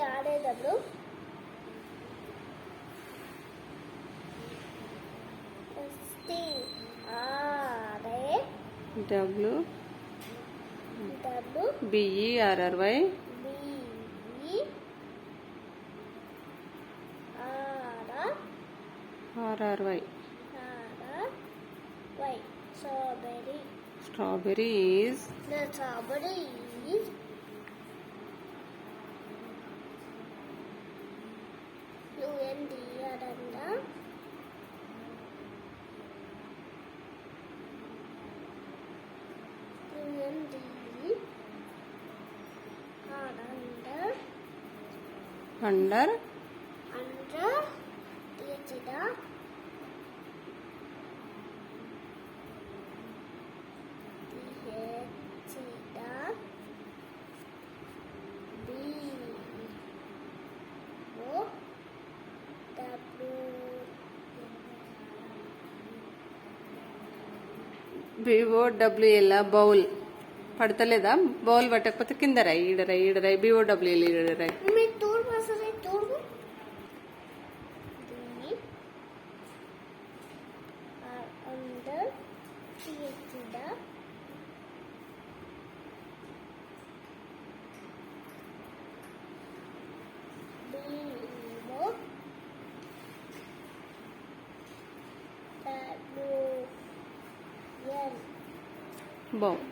R-A-W. S-T-R-A. W. W. B-E-R-R-Y. R-R-Y. R-R-Y. Strawberry. Strawberry is. The strawberry is U-N-D-R-N-D. Under. T-H-I-D-A. B-O-W-L. Bowl పడతలేదా? Bowl పట్టకపోతే కింద రాయి, ఈడరాయి B-O-W-L ఈడరాయి. Bowl.